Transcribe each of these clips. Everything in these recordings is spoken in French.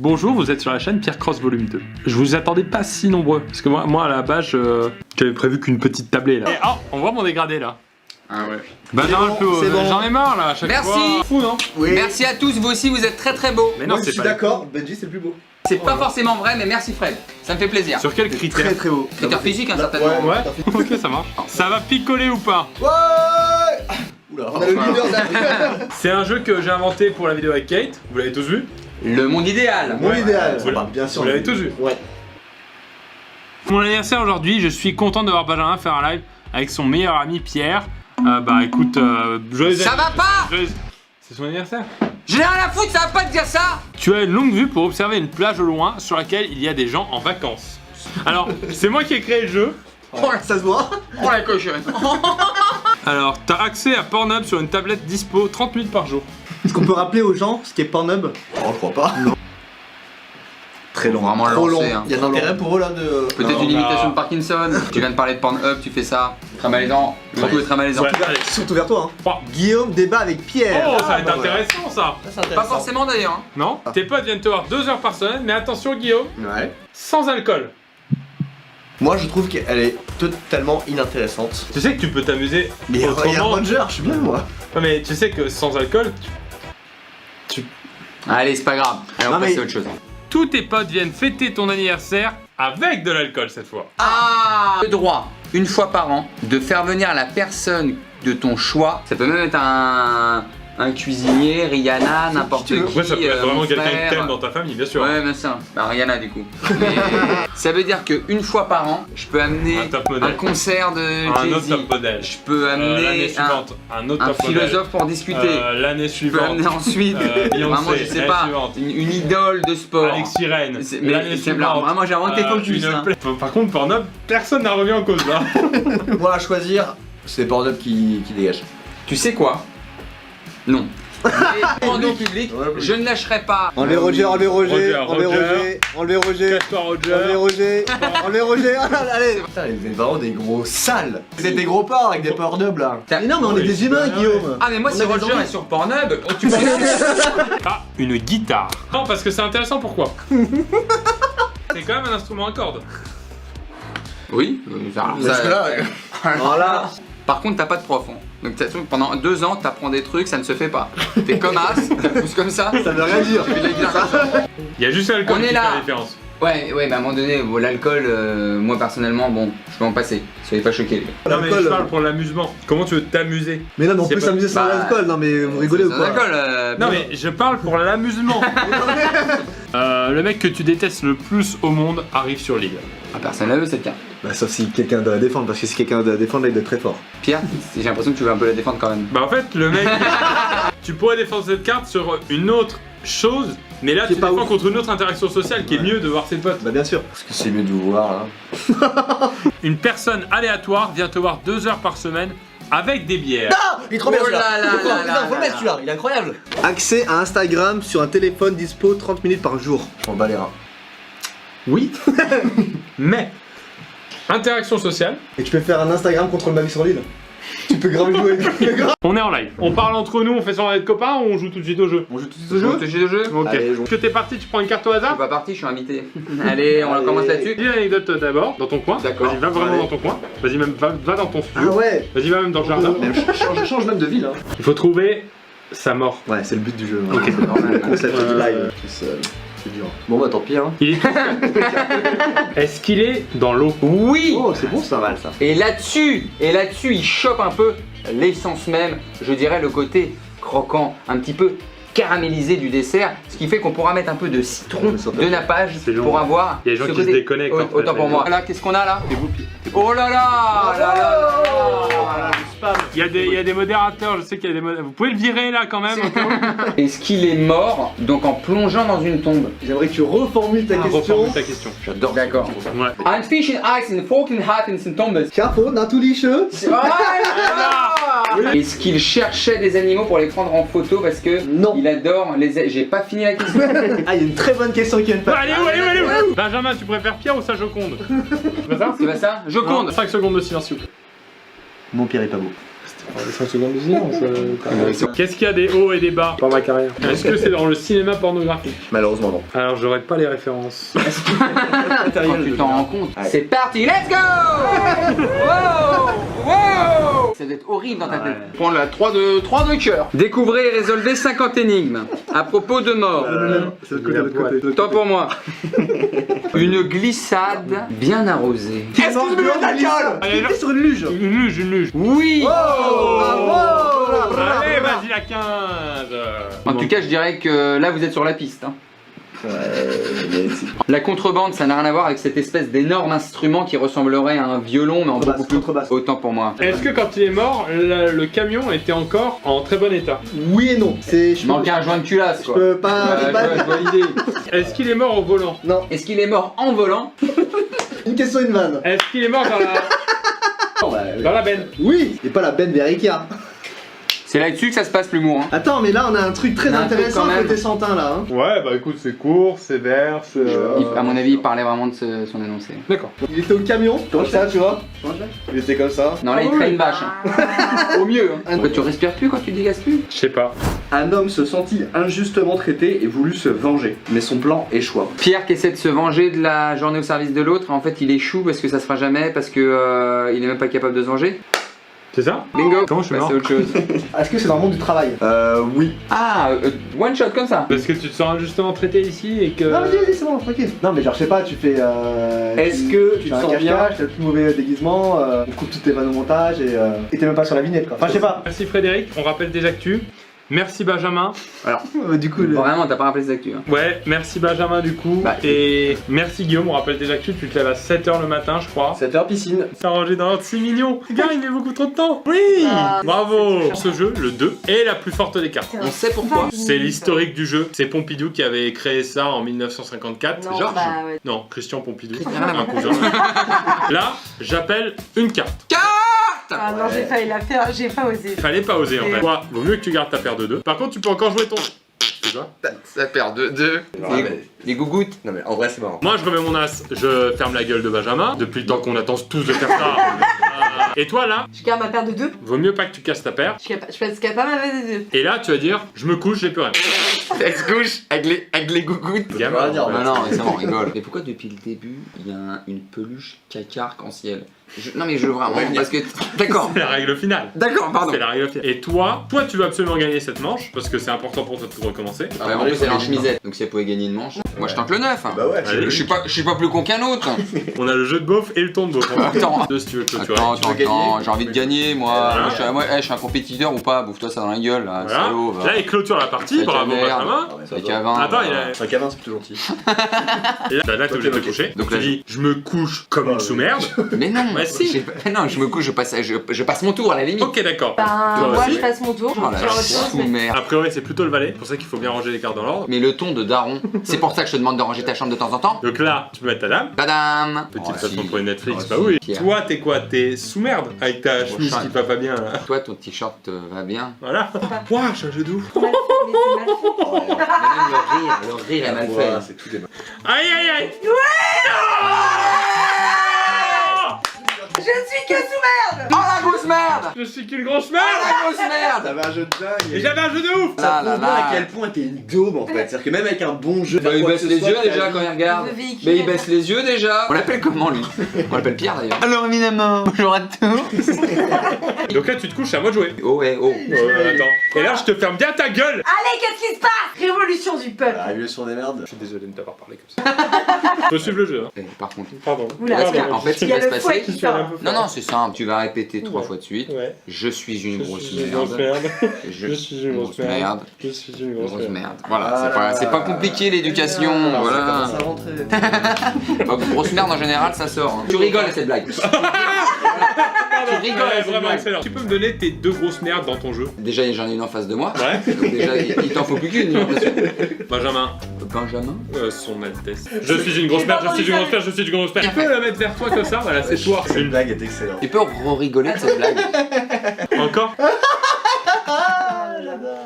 Bonjour, vous êtes sur la chaîne Pierre Cross Volume 2. Je vous attendais pas si nombreux, parce que moi à la base, j'avais prévu qu'une petite tablée là. Et oh, on voit mon dégradé là. Ah ouais. Bah j'en ai marre là, à chaque fois. Merci. Fou non? Oui. Merci à tous, vous aussi vous êtes très très beaux. Mais non, Moi, je c'est suis pas d'accord, Benji c'est le plus beau. C'est pas forcément vrai, mais merci Fred. Ça me fait plaisir. Sur quel critère? Très très beau. Critère physique, hein, certainement. Ouais, ok, ça marche. Ça va picoler ou pas? Ouais. Oula, on a le leader là. C'est un jeu que j'ai inventé pour la vidéo avec Kate, vous l'avez tous vu? Le monde idéal. Mon idéal. Vous l'avez- Bien sûr. vous l'avez tous vu? Ouais. Mon anniversaire aujourd'hui, je suis content de voir Benjamin faire un live avec son meilleur ami Pierre. Bah écoute, joyeux Ça va pas. C'est son anniversaire. J'ai rien à foutre, ça va pas te dire ça. Tu as une longue vue pour observer une plage au loin sur laquelle il y a des gens en vacances. Alors, c'est moi qui ai créé le jeu. Oh la, Ça se voit. oh la cochonne. Alors, t'as accès à Pornhub sur une tablette dispo 30 minutes par jour. Est-ce qu'on peut rappeler aux gens ce qu'est Pornhub? Oh, je crois pas. Non. Très long. Vraiment Trop lancé, long. hein. Il y a de l'intérêt pour eux là de. Peut-être Non, une imitation bah. de Parkinson. Tu viens de parler de Pornhub, tu fais ça. Très malaisant. Le coup est très malaisant. Ouais. Surtout vers toi. Oh, Guillaume débat avec Pierre. oh, ça va être bah, intéressant ça. Pas forcément d'ailleurs. Hein. Non? Tes potes viennent te voir 2 heures par semaine, mais attention Guillaume, Ouais. sans alcool. Moi je trouve qu'elle est totalement inintéressante. Tu sais que tu peux t'amuser Mais il y a autrement. Ranger, je suis bien moi. Non, mais tu sais que sans alcool, Allez, c'est pas grave. Allez, on Non, passe mais- à autre chose. tous tes potes viennent fêter ton anniversaire avec de l'alcool cette fois. Ah, le droit, une fois par an, de faire venir la personne de ton choix. Ça peut même être un cuisinier, Rihanna, n'importe qui. Après, ça peut être vraiment mon quelqu'un frère. que t'aimes dans ta famille, bien sûr. Ouais, bien sûr. Bah, Rihanna, du coup. Mais ça veut dire qu'une fois par an, je peux amener Un top modèle. un concert de Un autre Jay-Z. top modèle. Je peux L'année amener suivante, un autre un top modèle. philosophe pour discuter. L'année Je peux suivante, amener ensuite, Beyoncé, vraiment, je sais l'année pas, suivante. une idole de sport. Alexis Rennes. Mais L'année c'est suivante. vraiment, j'ai vraiment été focus. une Hein. Par contre, Pornhub, personne n'a remis en cause là. Moi à choisir, c'est Pornhub qui dégage. Tu sais quoi? Non. Mais en eau public, je ne lâcherai pas. Enlevez Roger, enlevez Roger, Roger, enlevez Roger. Roger, enlevez Roger, Casse-toi Roger. enlevez Roger, enlevez Roger. Allez. Putain, vous êtes vraiment des gros sales. Vous êtes des gros porcs avec des Pornhub là. Mais non, mais on est des humains, Guillaume. Ah mais moi On si a des Roger envies. est sur Pornhub, oh, tu peux... Ah, une guitare. Non, parce que c'est intéressant, pourquoi? C'est quand même un instrument à cordes. Oui, alors Parce que ça... là, Voilà. Par contre t'as pas de prof. Hein. Donc pendant 2 ans t'apprends des trucs, ça ne se fait pas. T'es comme as, t'as pousse comme ça. Ça veut rien dire. Tu fais de la guitare comme ça. Il y a juste l'alcool On qui est fait là. la différence. Ouais, mais à un moment donné, bon, l'alcool, moi personnellement, bon, je peux en passer. Soyez pas choqués. Non, mais je L'alcool, parle pour l'amusement. Comment tu veux t'amuser? Mais non, mais on C'est peut pas- s'amuser sans bah, l'alcool. Non, mais vous rigolez ou C'est quoi? l'alcool, Non, mais je parle pour l'amusement. Le mec que tu détestes le plus au monde arrive sur l'île. Ah, personne l'a vu cette carte. Bah, sauf si quelqu'un doit la défendre, parce que si quelqu'un doit la défendre, là, il doit être très fort. Pierre, j'ai l'impression que tu veux un peu la défendre quand même. Bah en fait, le mec, tu pourrais défendre cette carte sur une autre chose, mais là Qui tu est pas défends ouf. contre une autre interaction sociale qui est mieux de voir ses potes. Bah, bien sûr. parce que c'est mieux de vous voir là. Une personne aléatoire vient te voir 2 heures par semaine avec des bières. Ah, il est trop bien Oh celui-là. là là Faut là là le mettre là. celui-là, il est incroyable. Accès à Instagram sur un téléphone dispo 30 minutes par jour. Je m'en bats les reins. Oui, mais interaction sociale. Et tu peux faire un Instagram contre ma vie sur l'île. Tu peux grave jouer. On est en live. On parle entre nous, on fait semblant d'être copains ou on joue tout de suite au jeu? On joue tout de suite Je au jeu. joue au jeu. Ok. Allez, Est-ce que t'es parti, tu prends une carte au Je suis hasard? pas parti, je suis invité. Allez, on Allez. commence là-dessus. Dis l'anecdote d'abord, dans ton coin. D'accord. Vas-y, va vraiment Allez. dans ton coin. Vas-y, même va dans ton Ah studio. ouais. Vas-y, va même dans le jardin. Je change même de ville. Hein. Il faut trouver sa mort. Ouais, c'est le but du jeu. Ok. C'est normal. Le concept du live. C'est dur. Bon bah tant pis hein. Il est... Est-ce qu'il est dans l'eau? Oui. Oh, c'est bon, c'est pas mal ça. Et là-dessus, il chope un peu l'essence même, je dirais le côté croquant, un petit peu caramélisé du dessert, ce qui fait qu'on pourra mettre un peu de citron, de nappage C'est long. pour avoir. Il y a des gens ce qui se côté- déconnectent, en fait. Autant pour moi. Là, qu'est-ce qu'on a là? Des boupies. Oh là là, là, là, là. Il y a des modérateurs, je sais qu'il y a des modérateurs. Vous pouvez le virer là quand même au cas où. Est-ce qu'il est mort donc en plongeant dans une tombe? J'aimerais que tu reformules ta question. Reformule ta question. J'adore. D'accord. Ouais. Ein Fisch in Eis in Falken hat in den Tombes. Chapeau, d'un tout licheux. Est-ce qu'il cherchait des animaux pour les prendre en photo parce que Non. il adore les... J'ai pas fini la question. Ah, il y a une très bonne question qui vient de passer. Allez où Benjamin, tu préfères Pierre ou ça Joconde? C'est pas ça? C'est pas ça? Joconde. 5 secondes de silence s'il vous plaît. Mon Pierre est pas beau. Les 5 secondes de silence. Qu'est-ce qu'il y a des hauts et des bas dans ma carrière? Est-ce que c'est dans le cinéma pornographique? Malheureusement, non. Alors j'aurais pas les références. Quand tu t'en rends compte, c'est parti, let's go. Wow, wow. Ça doit être horrible dans ta tête. Prends la 3 de cœur. Découvrez et résolvez 50 énigmes à propos de mort. C'est le côté, de l'autre côté. Temps pour moi. Une glissade bien arrosée. Est-ce que tu me mets ta gueule? Il était sur une luge. Une luge. Oui. Allez, vas-y la 15. En tout cas, je dirais que là, vous êtes sur la piste. Hein. La contrebande, ça n'a rien à voir avec cette espèce d'énorme instrument qui ressemblerait à un violon, mais en beaucoup plus. Autant pour moi. Est-ce que quand il est mort, le camion était encore en très bon état? Oui et non. C'est. Je manque un joint de culasse, Je quoi. peux pas. Je vois l'idée. Est-ce qu'il est mort au volant? Non. Est-ce qu'il est mort en volant? Une question, une vanne. Est-ce qu'il est mort dans la benne? Oui. Et pas la benne vers Ikea. C'est là-dessus que ça se passe l'humour. Hein. Attends, mais là on a un truc très On a un truc intéressant quand même. côté Santin là. Hein. Ouais, bah écoute, c'est court, c'est vert, c'est. À mon avis, il parlait vraiment de son énoncé. D'accord. Il était au camion, comme ça, tu vois. Il était comme ça. Non, là, il traîne une vache. Hein. Au mieux. Hein. Pourquoi tu respires plus quand tu dégasses plus? Je sais pas. Un homme se sentit injustement traité et voulut se venger, mais son plan échoua. Pierre qui essaie de se venger de la journée au service de l'autre, en fait, il échoue parce que ça se fera jamais, parce que il est même pas capable de se venger. C'est ça? Bingo. Comment je suis Bah, mort? c'est autre chose. Est-ce que c'est dans le monde du travail? Oui. Ah, one shot comme ça. Parce que tu te sens injustement traité ici et que. Non, vas-y, c'est bon, tranquille. Non, mais genre, je sais pas, tu fais. Est-ce que tu fais te un sens bien? cache-cache, t'as le plus mauvais déguisement, on coupe toutes tes vannes au montage et t'es même pas sur la vignette quoi. Enfin, je sais pas. Merci Frédéric, on rappelle des actus. Merci Benjamin. Du coup, Vraiment, t'as pas rappelé ses actus. Hein. Ouais, merci Benjamin du coup. Bah, et merci Guillaume, on rappelle des actus. Tu te lèves à 7h le matin, je crois. 7h piscine. C'est rangé dans l'ordre 6 millions. Regarde, il met beaucoup trop de temps. Oui. Bravo. Ce jeu, le 2, est la plus forte des cartes. On sait pourquoi. C'est l'historique du jeu. C'est Pompidou qui avait créé ça en 1954. Non, Georges bah ouais. Non, Christian Pompidou. Rien à voir. Un cousin. Là, j'appelle une carte. Ah non, j'ai failli la faire, j'ai pas osé. Fallait pas oser en fait. Toi, vaut mieux que tu gardes ta paire de 2. Par contre, tu peux encore jouer ton. Tu vois? Ça perd de 2. Les gougouttes. Non mais en vrai c'est marrant. Moi, je remets mon as, je ferme la gueule de Benjamin. Depuis le temps qu'on attend tous de faire ça. Et toi là, Je garde ma paire de 2. vaut mieux pas que tu casses ta paire. Je pense qu'il y a pas mal de 2. Et là, tu vas dire, je me couche, j'ai plus rien. Elle se couche avec les gougouttes. Gamin. Rien à dire, Non, non, mais ça, on rigole. Mais pourquoi depuis le début, il y a une peluche caca arc-en-ciel? Non, mais je veux vraiment. Parce que. D'accord. C'est la règle finale. D'accord, pardon. C'est la règle finale. Et toi, tu veux absolument gagner cette manche parce que c'est important pour toi de recommencer. Ouais, en plus, elle est en chemisette. Donc si elle pouvait gagner une manche. Moi, je tente le 9. Bah ouais. Allez. Je suis pas plus con qu'un autre. On a le jeu de beauf et le ton de beauf. Attends. Deux si tu veux clôturer. Attends, j'ai envie de gagner, moi. Voilà. Je suis un compétiteur ou pas? Bouffe-toi ça dans la gueule, là, Voilà. salaud. va. Là, il clôture la partie. Sac à Bravo merde. Benjamin. Sac à vin. Attends, il a. 5 à 20 c'est plutôt gentil. Et là, t'es obligé de te coucher. Donc Donc là, tu dis, je me couche comme une sous-merde. Mais non, Ouais, si. non, je me couche, je passe mon tour à la limite. Ok, d'accord. Ben, Toi moi aussi. je passe mon tour. Je Oh vais là faire là, autre chose. Mais... sous-merde. A priori, c'est plutôt le valet. C'est pour ça qu'il faut bien ranger les cartes dans l'ordre. Mais le ton de daron, c'est pour ça que je te demande de ranger ta chambre de temps en temps. Donc là, tu peux mettre ta dame. Badam. Petite Oh, façon si. pour une Netflix, Oh, bah si, oui. Pierre. Toi, t'es quoi? T'es sous-merde avec ta chemise chat. qui va pas bien là. Toi, ton t-shirt va bien. Voilà. Ouah, j'ai un jeu de ouf. Mais c'est mal fait. Mais même le rire est mal fait. Voilà, c'est tout des Aïe aïe aïe. Je suis que sous merde. Oh la grosse merde. Je suis qu'une grosse Oh merde. la grosse merde. T'avais un jeu de dingue. Et j'avais un jeu de ouf. Là, Ça là, prouve bien là. à quel point t'es une daube en fait. C'est-à-dire que même avec un bon jeu. Bah, il baisse les yeux déjà quand il regarde. Le véhicule. Mais il baisse les yeux déjà. On l'appelle comment lui? On l'appelle Pierre d'ailleurs. Alors évidemment, bonjour à tous. Donc là, tu te couches, c'est à moi de jouer. Oh ouais, oh. Attends. Et là, je te ferme bien ta gueule. Allez, qu'est-ce qui se passe? Révolution du peuple. Arrivé sur des merdes. Je suis désolé de t'avoir parlé comme ça. Faut suivre le jeu. Hein. Par contre. Pardon. Oula, Parce que, Pardon. en fait, ce qui Il y a va se le fouet passer. qui sort. Non, non, c'est simple. Tu vas répéter 3 Ouais. fois de suite. Ouais. Je suis une Je grosse suis une grosse merde. merde. Je suis une grosse merde. Je suis une Une grosse grosse merde. merde. Voilà, c'est pas compliqué l'éducation. Voilà. Ça rentrait. Bah, grosse merde en général, ça sort. Hein. Tu rigoles à cette blague. Tu rigoles à cette Vraiment blague. excellent. Tu peux me donner tes 2 grosses merdes dans ton jeu? Déjà, j'en ai une en face de moi. Ouais. Donc déjà, il t'en faut plus qu'une. j'ai l'impression. Benjamin. Benjamin. Son Altesse. Je suis une grosse merde, je suis une grosse merde, je suis une grosse merde. Tu peux la mettre vers toi comme ça? Voilà, c'est toi. Cette blague est excellente. Tu peux rigoler de cette blague. Encore?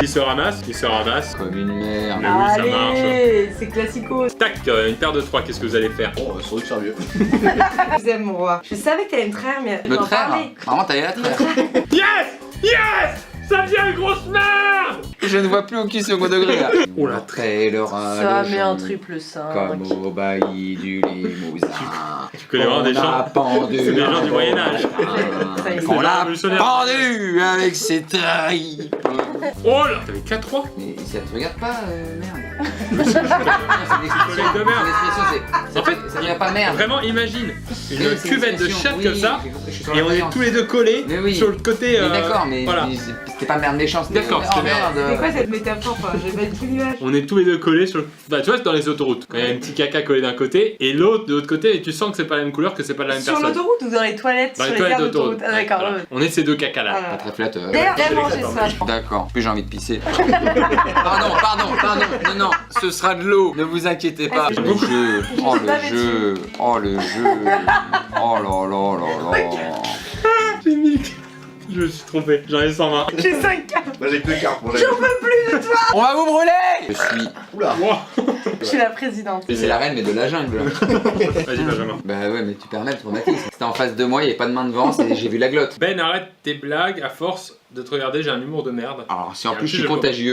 Il se ramasse, il se ramasse. Comme une merde. Mais oui, ça marche. Allez, c'est classico. Tac, une paire de 3, qu'est-ce que vous allez faire? Bon, sans doute sérieux. Je vous aime, mon roi. Je savais que t'allais me traire, mais Le j'en traire. parlais. Vraiment, t'allais la traire. Yes! Yes! Ça devient une grosse merde! Je ne vois plus aucun second degré là. Oh la Ça met un triple 5. Comme au bailli du Limousin. Tu connais vraiment des gens. Pendu. C'est des gens du Moyen-Âge. On l'a révolutionnaire. pendu avec ses tripes. Oh là! T'avais 4-3? Mais ça te regarde pas, merde. Collègue de merde. C'est En fait, ça ne va pas merde. Vraiment, imagine Mais une c'est cuvette de l'expression, chatte oui, comme ça, je suis sur et la on est variante. tous les deux collés Mais oui. sur le côté. Mais d'accord, mais voilà. c'était pas merde méchant, c'était D'accord, oh, c'était merde. C'est quoi cette métaphore? Enfin, j'ai pas du tout l'image. On est tous les deux collés sur. Bah, tu vois, c'est dans les autoroutes. Quand il y a un petit caca collé d'un côté, et l'autre de l'autre côté, et tu sens que c'est pas la même couleur, que c'est pas la même Sur personne. l'autoroute ou dans les toilettes? Dans Sur les les toilettes aires d'autoroute. d'autoroute. Ah d'accord. Voilà. ouais. On est ces deux cacas là. Ah. Pas très flatteur. D'ailleurs, j'ai mangé ça. D'accord, plus j'ai envie de pisser. Pardon, non, ce sera de l'eau, ne vous inquiétez pas. Ah, Le jeu, oh le jeu, oh le jeu, oh là là. J'ai mis. Je me suis trompé, j'en ai 120. J'ai 5 cartes. Moi j'ai que 2 cartes pour J'en peux plus de toi. On va vous brûler. Je suis, Oula. Je suis la présidente. c'est la reine mais de la jungle. Vas-y, Benjamin. Bah ouais, mais tu permets le traumatisme. C'était en face de moi, il y avait pas de main devant, j'ai vu la glotte. Ben, arrête tes blagues, à force de te regarder, j'ai un humour de merde. Alors si en Et plus je puis, suis je contagieux.